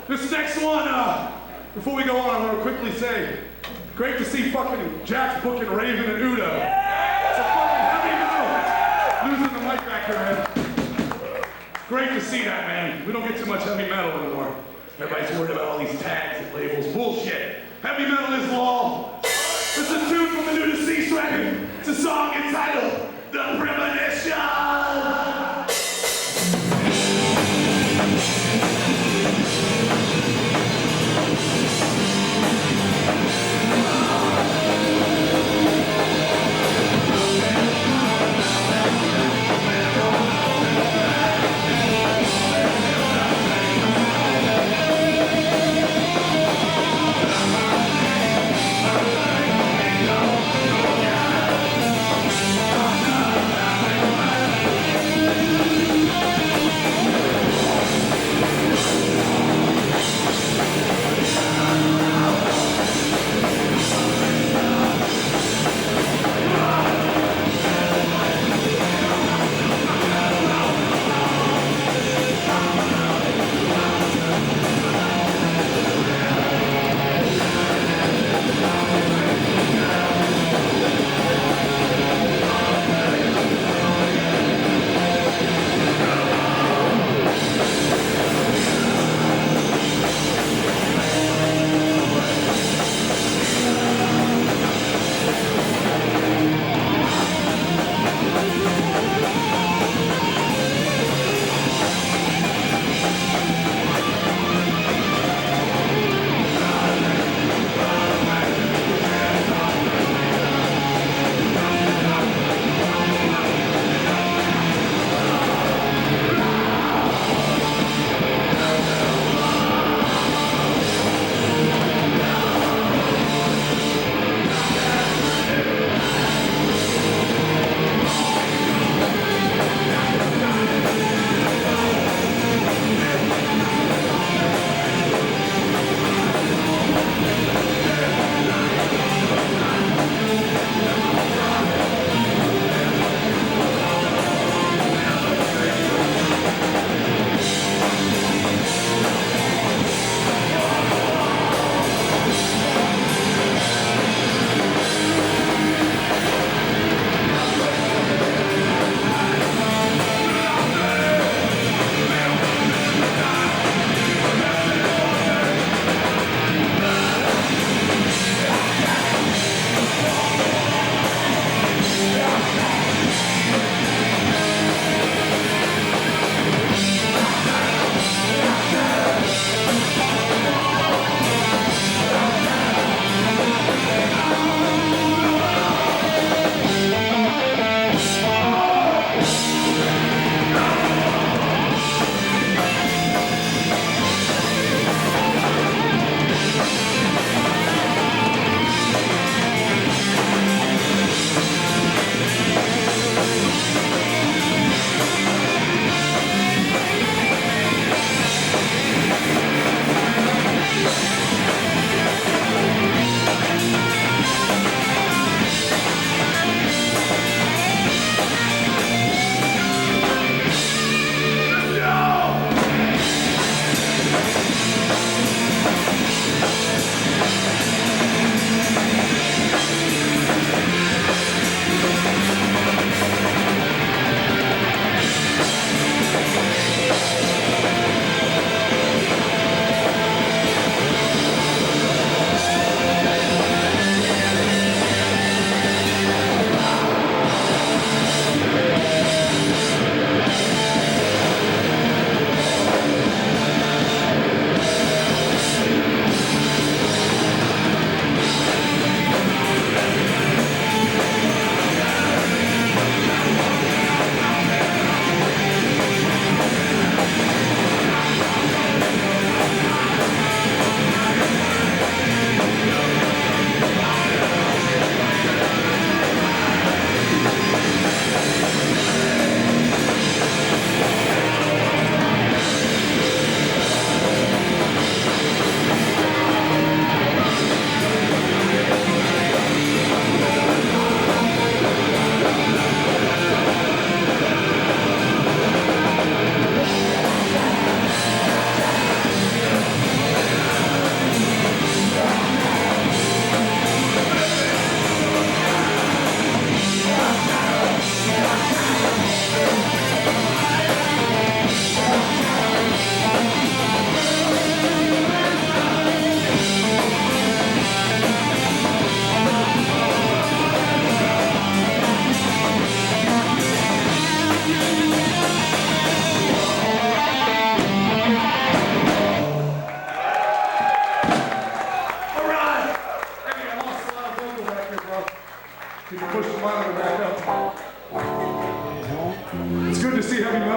This next one, before we go on, I want to quickly say, great to see fucking Jack's booking Raven and Udo. It's a fucking heavy metal. Losing the mic back here, man. Great to see that, man. We don't get too much heavy metal anymore. Everybody's worried about all these tags and labels. Bullshit. Heavy metal is law. This is a tune from the new Deceased record. It's a song entitled The Premonition.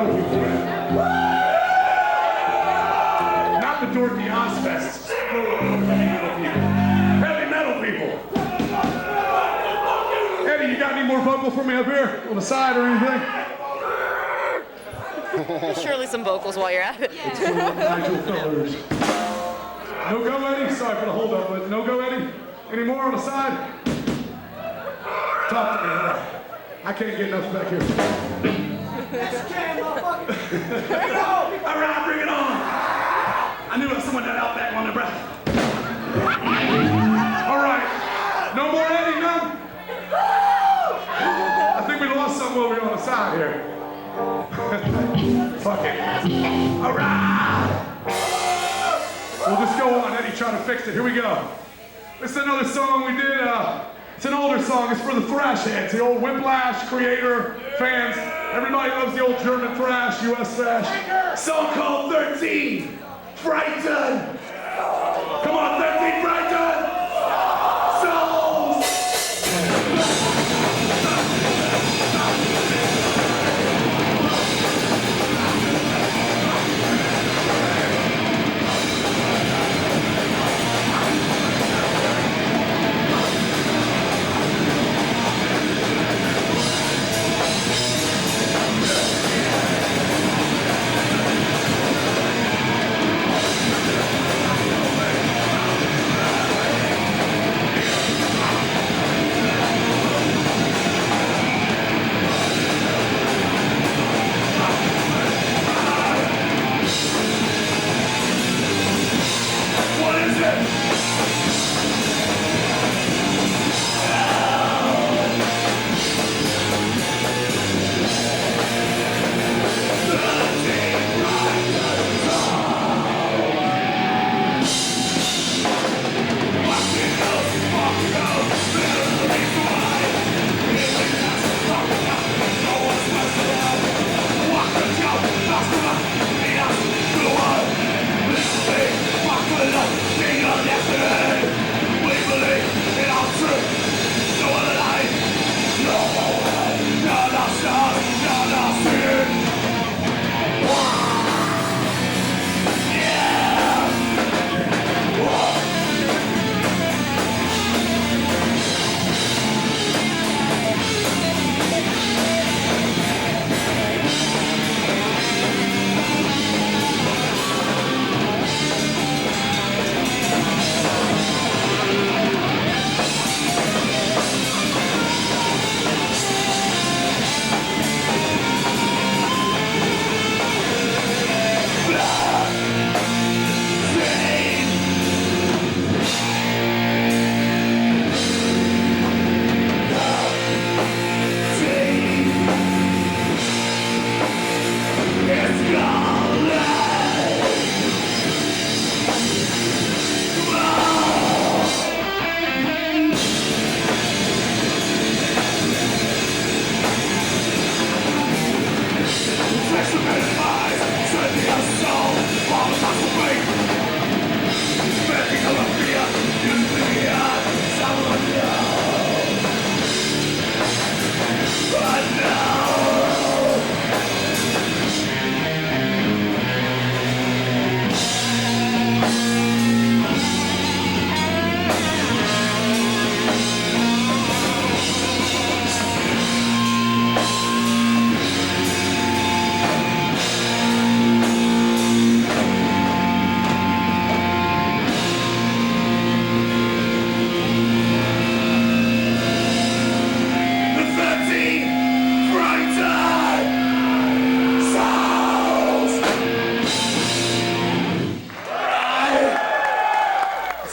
metal people, man. Not the dorky Ozfests. Heavy metal people. Eddie, you got any more vocal for me up here on the side or anything? Surely some vocals while you're at it. It's for Nigel Fellers. No go, Eddie? Sorry for the hold up, but no go, Eddie? Any more on the side? Talk to me. I can't get enough back here. All right, bring it on. I knew it was someone that out back on their breath. All right. No more Eddie, none? I think we lost something over here on the side here. Fuck it. All right. We'll just go on. Eddie trying to fix it. Here we go. This is another song we did. It's an older song. It's for the thrash heads, the old Whiplash creator fans. Everybody loves the old German thrash, US thrash. Song called 13 Frightened. Come on, 13 Frightened. Souls.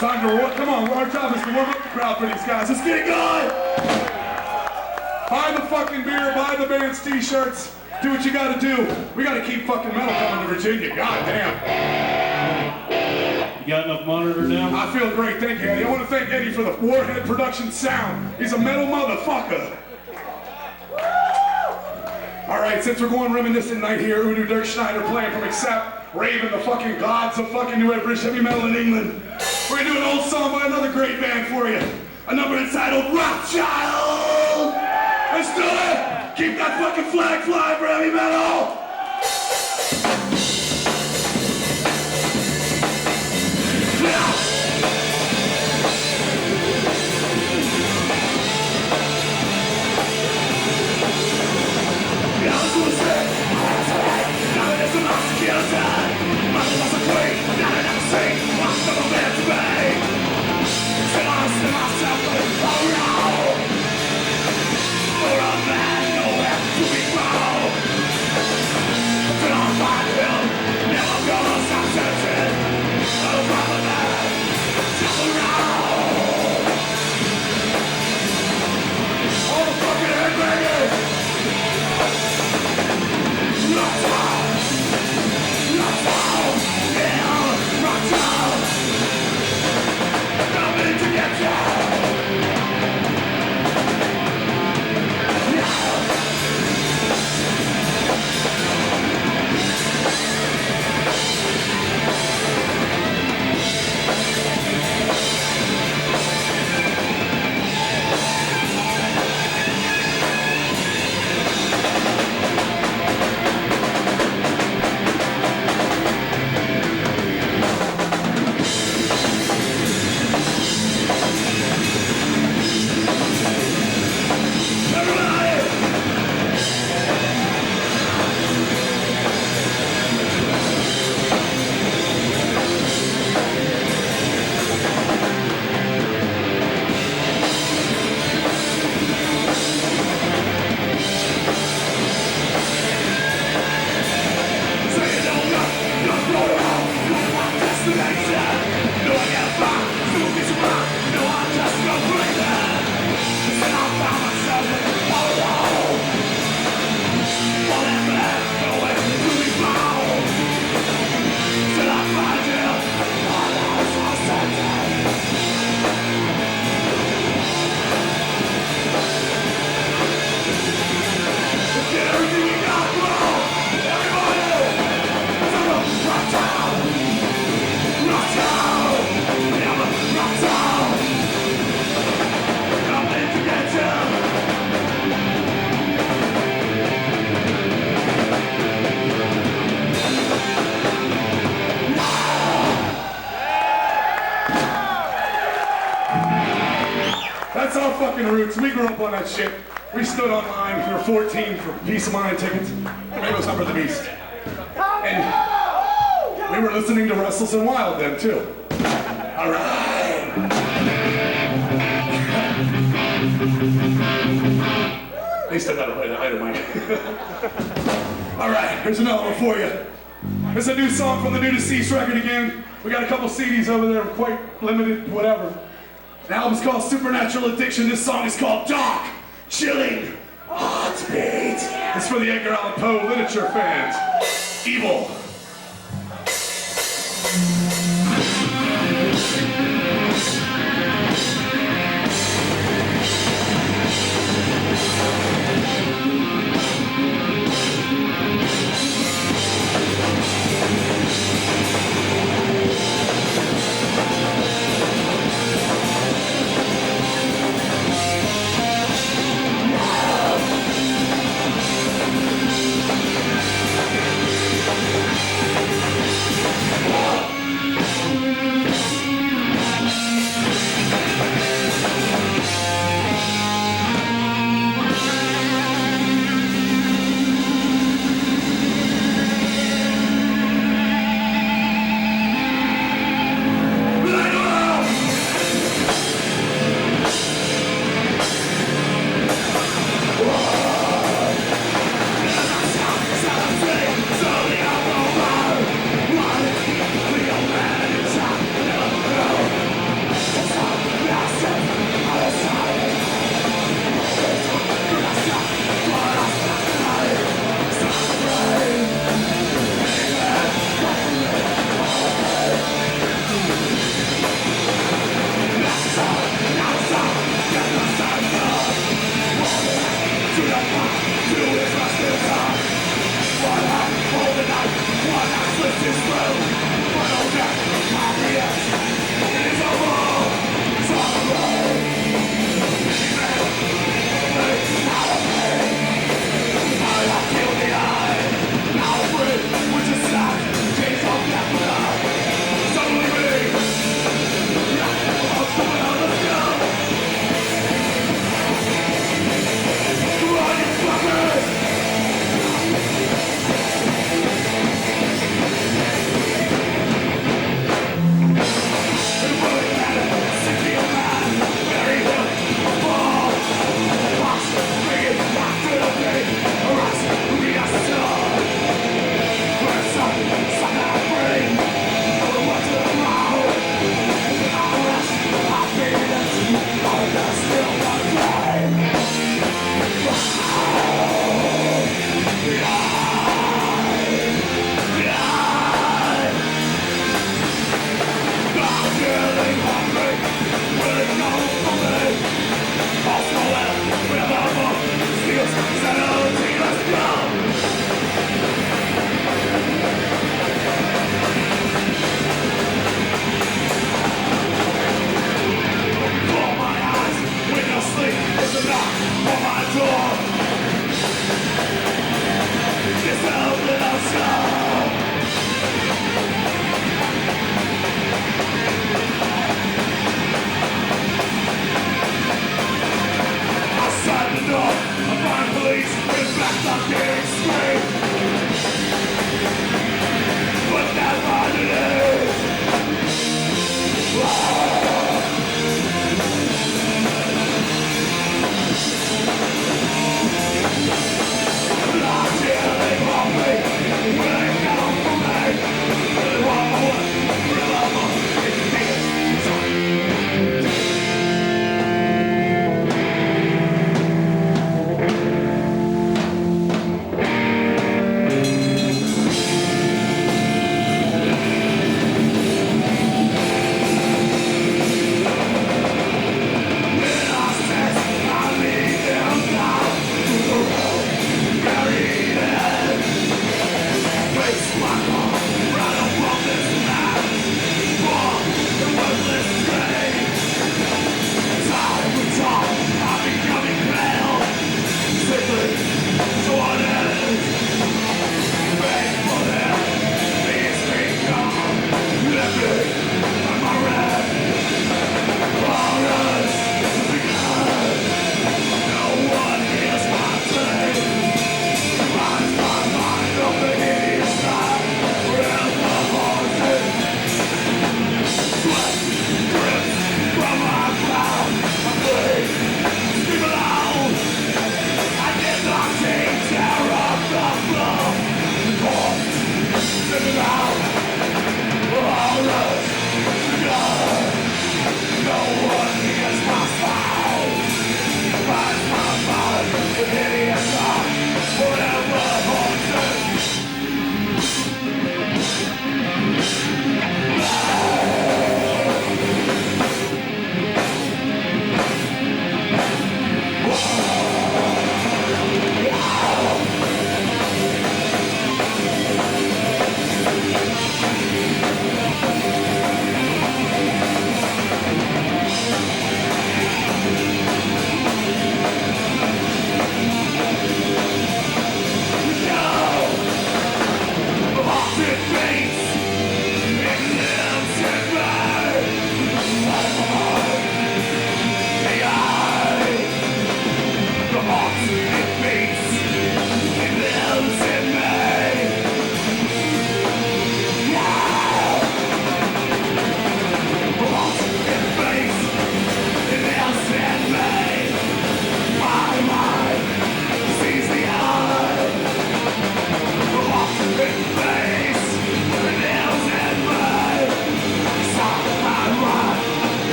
Time to warm. Come on, our job is to warm up the crowd for these guys. Let's get it going! Buy the fucking beer, buy the band's t-shirts, do what you gotta do. We gotta keep fucking metal coming to Virginia, goddamn. You got enough monitor now? I feel great, thank you, Eddie. I want to thank Eddie for the Warhead production sound. He's a metal motherfucker. All right, since we're going reminiscent night here, Udo Dirk Schneider playing from Accept, Raven, the fucking gods of fucking New Wave British heavy metal in England. We're gonna do an old song by another great band for you. A number entitled Rothschild. Let's do it. Keep that fucking flag flying for heavy metal. That's our fucking roots. We grew up on that shit. We stood online when we were 14 for Peace of Mind tickets. Rainbow Summer of the Beast. And we were listening to Restless and Wild then too. All right. They still got to play the higher mic. All right, here's another one for you. It's a new song from the New Deceased record again. We got a couple CDs over there, quite limited, whatever. The album's called Supernatural Addiction. This song is called Dark, Chilling, Heartbeat. It's for the Edgar Allan Poe literature fans. Evil.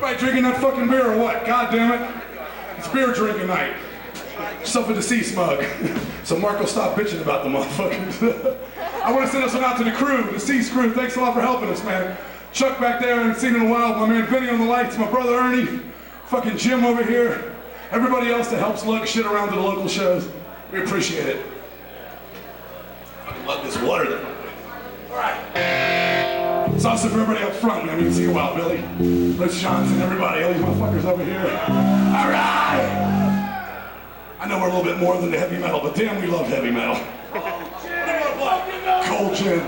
Everybody drinking that fucking beer or what? God damn it. It's beer drinking night. Suffer the sea smug. So Mark will stop bitching about the motherfuckers. I want to send us one out to the crew, the C's crew. Thanks a lot for helping us, man. Chuck back there, I haven't seen in a while. My man Vinny on the lights, my brother Ernie, fucking Jim over here. Everybody else that helps lug shit around to the local shows. We appreciate it. Fucking love this water though. All right. It's also for everybody up front, man. We can see you out, Billy. Rich Johnson, everybody, all these motherfuckers over here. All right. I know we're a little bit more than the heavy metal, but damn, we love heavy metal. Cold gin.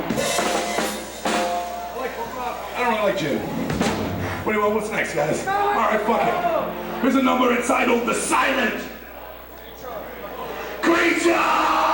I don't really like gin. What do you want? What's next, guys? All right, fuck it. Here's a number entitled The Silent Creature!